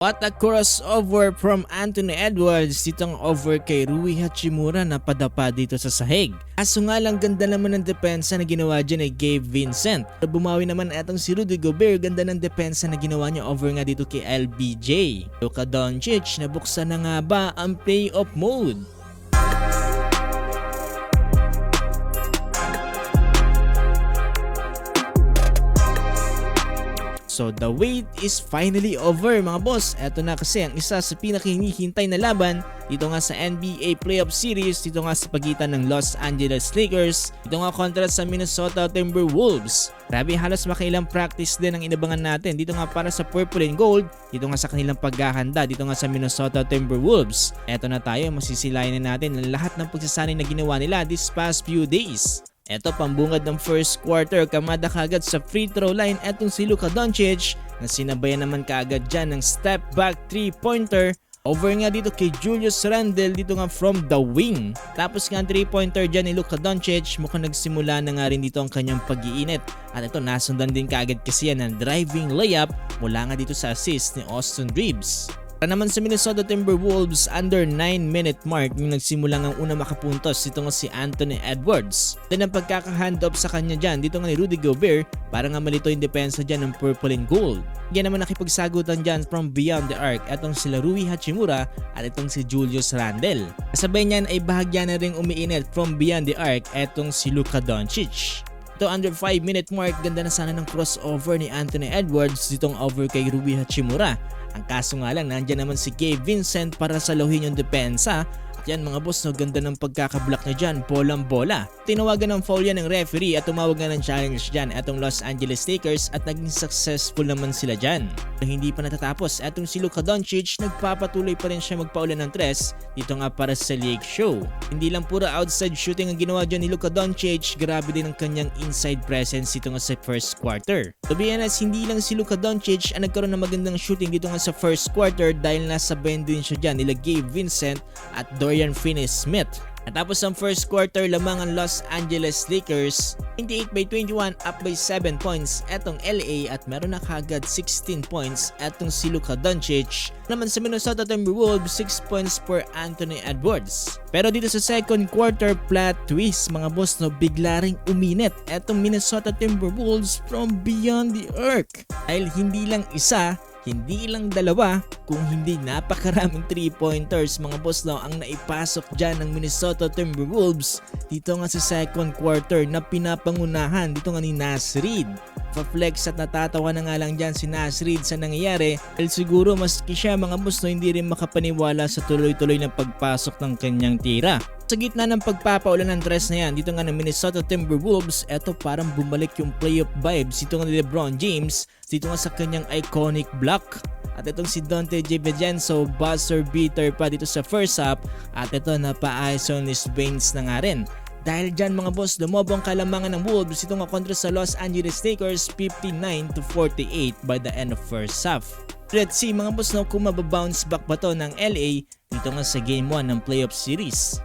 What a crossover from Anthony Edwards ditong over kay Rui Hachimura na padapa dito sa sahig. Kaso nga lang ganda naman ng depensa na ginawa dyan ni Gabe Vincent. Bumawi naman etong si Rudy Gobert, ganda ng depensa na ginawa niya over nga dito kay LBJ. Luka Doncic, nabuksan na nga ba ang playoff mode? So the wait is finally over mga boss. Eto na kasi ang isa sa pinakahinihintay na laban dito nga sa NBA Playoff Series, dito nga sa pagitan ng Los Angeles Lakers, dito nga kontra sa Minnesota Timberwolves. Grabe, halos makailang practice din ang inabangan natin dito nga para sa purple and gold, dito nga sa kanilang paghahanda dito nga sa Minnesota Timberwolves. Eto na tayo, masisilayan na natin ang lahat ng pagsasanay na ginawa nila these past few days. Eto, pambungad ng first quarter, kamada kagad sa free throw line etong si Luka Doncic na sinabayan naman kaagad dyan ng step back 3-pointer over nga dito kay Julius Randle dito nga from the wing. Tapos nga 3-pointer dyan ni Luka Doncic, mukhang nagsimula na nga rin dito ang kanyang pag-iinit. At ito, nasundan din kaagad kasi yan ng driving layup mula nga dito sa assist ni Austin Reeves. Para naman sa Minnesota Timberwolves, under 9-minute mark yung nagsimula ng una makapuntos dito nga si Anthony Edwards. Then ang pagkaka-handoff sa kanya dyan dito nga ni Rudy Gobert para nga malito yung depensa dyan ng purple and gold. Yan naman nakipagsagutan dyan from beyond the arc etong sila Rui Hachimura at itong si Julius Randle. Kasabay niyan ay bahagya na ring umiinit from beyond the arc etong si Luka Doncic. Ito, under 5-minute mark, ganda na sana ng crossover ni Anthony Edwards ditong over kay Rui Hachimura. Ang kaso nga lang, nandyan naman si Gabe Vincent para saluhin yung depensa. At yan mga boss, no, ganda ng pagkakablock niya dyan, bolang-bola. Tinawagan ng foul yan ng referee at tumawag nga ng challenge dyan etong Los Angeles Lakers at naging successful naman sila dyan. Hindi pa natatapos, etong si Luka Doncic, nagpapatuloy pa rin siya magpaulan ng tres dito nga para sa Lake Show. Hindi lang puro outside shooting ang ginawa dyan ni Luka Doncic, grabe din ang kanyang inside presence dito nga sa first quarter. To be honest, hindi lang si Luka Doncic ang nagkaroon ng magandang shooting dito nga sa first quarter dahil nasa bend din siya dyan nila Gabe Vincent at Dorian Finney-Smith. At tapos ang first quarter lamang ang Los Angeles Lakers, 28-21 up by 7 points etong LA at meron na kagad 16 points etong si Luka Doncic. Naman sa Minnesota Timberwolves, 6 points per Anthony Edwards. Pero dito sa second quarter, plot twist mga boss, no, bigla ring uminit etong Minnesota Timberwolves from beyond the arc. Dahil hindi lang isa, hindi lang dalawa, kung hindi napakaraming 3-pointers mga boss, no, ang naipasok dyan ng Minnesota Timberwolves dito nga sa second quarter na pinapangunahan dito nga ni Naz Reid. Pa-flex at natatawa na nga lang dyan si Naz Reid sa nangyayari dahil siguro maski siya mga boss, no, hindi rin makapaniwala sa tuloy-tuloy na pagpasok ng kanyang tira. Sa gitna ng pagpapaulan ng tres na yan dito nga ng Minnesota Timberwolves, eto parang bumalik yung playoff vibes dito nga ni LeBron James dito nga sa kanyang iconic block. At itong si Donte DiVincenzo, buzzer beater pa dito sa first half at ito napa-isonis Baines na nga rin. Dahil dyan mga boss, lumobo ang kalamangan ng Wolves dito nga kontra sa Los Angeles Lakers 59-48 by the end of first half. Let's see mga boss, no, kung mababounce back ba to ng LA dito nga sa game 1 ng playoff series.